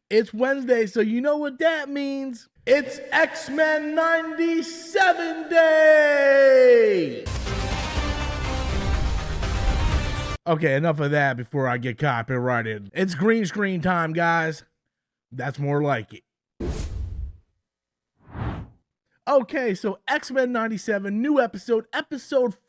It's Wednesday, so you know what that means. It's X-Men 97 Day! Okay, enough of that before I get copyrighted. It's green screen time, guys. That's more like it. Okay, so X-Men 97, new episode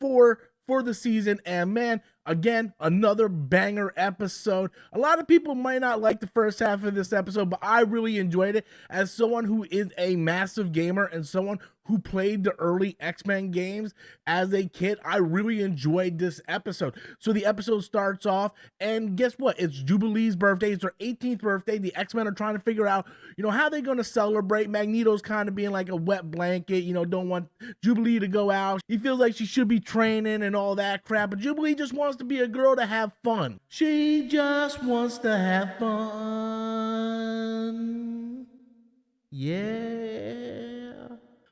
4 for the season, and man, again, another banger episode. A lot of people might not like the first half of this episode, but I really enjoyed it. As someone who is a massive gamer and someone who played the early X-Men games as a kid, I really enjoyed this episode. So the episode starts off, and guess what? It's Jubilee's birthday. It's her 18th birthday. The X-Men are trying to figure out, how they're going to celebrate. Magneto's kind of being like a wet blanket, don't want Jubilee to go out. He feels like she should be training and all that crap, but Jubilee just wants to be a girl to have fun. She just wants to have fun. Yeah.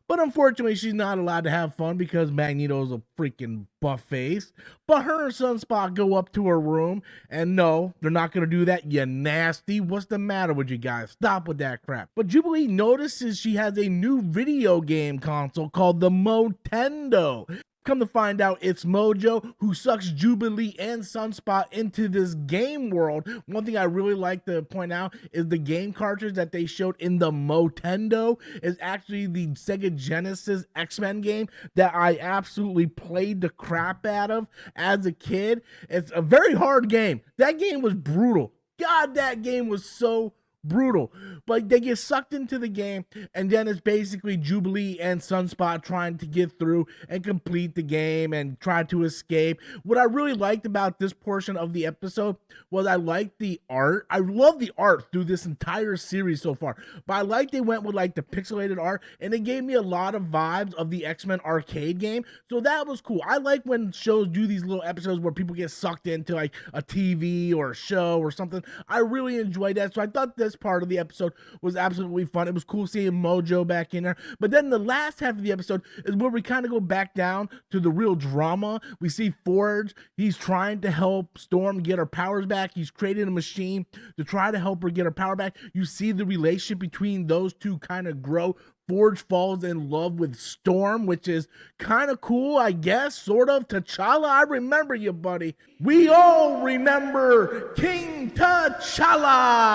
But unfortunately, she's not allowed to have fun because Magneto's a freaking buff-face. But her and Sunspot go up to her room, and no, they're not going to do that, you nasty. What's the matter with you guys? Stop with that crap. But Jubilee notices she has a new video game console called the Motendo. Come to find out, it's Mojo who sucks Jubilee and Sunspot into this game world. One thing I really like to point out is the game cartridge that they showed in the Motendo is actually the Sega Genesis X-Men game that I absolutely played the crap out of as a kid. It's a very hard game. That game was brutal. God, that game was so brutal. But they get sucked into the game, and then it's basically Jubilee and Sunspot trying to get through and complete the game and try to escape. What I really liked about this portion of the episode was I liked the art. I love the art through this entire series so far, but I like they went with like the pixelated art, and it gave me a lot of vibes of the X-Men arcade game, so that was cool. I like when shows do these little episodes where people get sucked into like a TV or a show or something. I really enjoyed that, so I thought this part of the episode was absolutely fun. It was cool seeing Mojo back in there. But then the last half of the episode is where we kind of go back down to the real drama. We see Forge. He's trying to help Storm get her powers back. He's created a machine to try to help her get her power back. You see the relationship between those two kind of grow. Forge falls in love with Storm, which is kind of cool, I guess, sort of. T'Challa, I remember you, buddy. We all remember King T'Challa.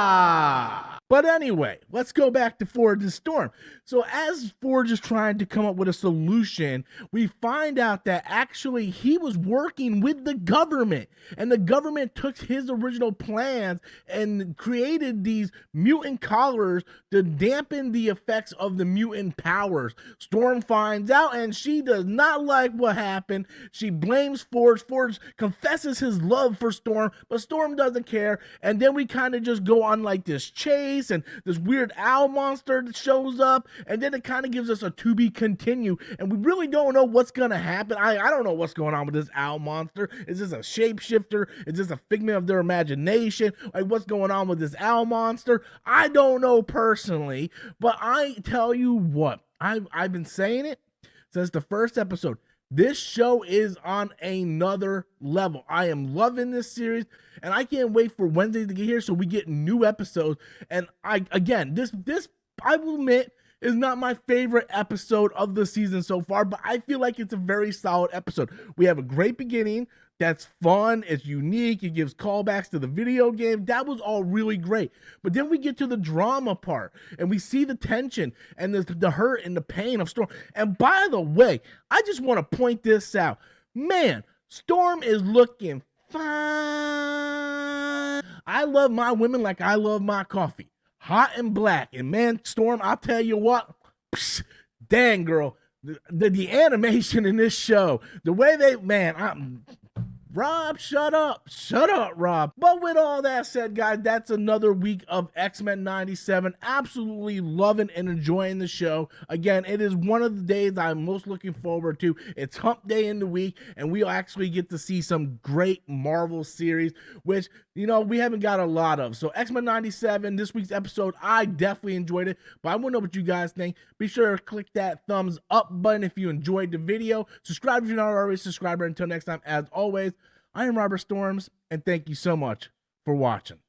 But anyway, let's go back to Forge and Storm. So as Forge is trying to come up with a solution, we find out that actually he was working with the government, and the government took his original plans and created these mutant collars to dampen the effects of the mutant powers. Storm finds out, and she does not like what happened. She blames Forge. Forge confesses his love for Storm, but Storm doesn't care. And then we kind of just go on like this chase, and this weird owl monster that shows up, and then it kind of gives us a to be continue, and we really don't know what's gonna happen. I don't know what's going on with this owl monster. Is this a shapeshifter? Is this a figment of their imagination? Like, what's going on with this owl monster? I don't know personally, but I tell you what, I've been saying it since the first episode. This show is on another level. I am loving this series, and I can't wait for Wednesday to get here so we get new episodes. And this I will admit is not my favorite episode of the season so far, but I feel like it's a very solid episode. We have a great beginning that's fun, it's unique, it gives callbacks to the video game. That was all really great. But then we get to the drama part, and we see the tension and the hurt and the pain of Storm. And by the way, I just want to point this out. Man, Storm is looking fine. I love my women like I love my coffee. Hot and black. And man, Storm, I'll tell you what, dang girl, the animation in this show, the way they, man, Rob, shut up, Rob. But with all that said, guys, that's another week of X-Men 97. Absolutely loving and enjoying the show. Again, it is one of the days I'm most looking forward to. It's hump day in the week, and we'll actually get to see some great Marvel series, which, we haven't got a lot of. So X-Men 97, this week's episode, I definitely enjoyed it, but I want to know what you guys think. Be sure to click that thumbs up button if you enjoyed the video. Subscribe if you're not already a subscriber. Until next time, as always, I am Robert Storms, and thank you so much for watching.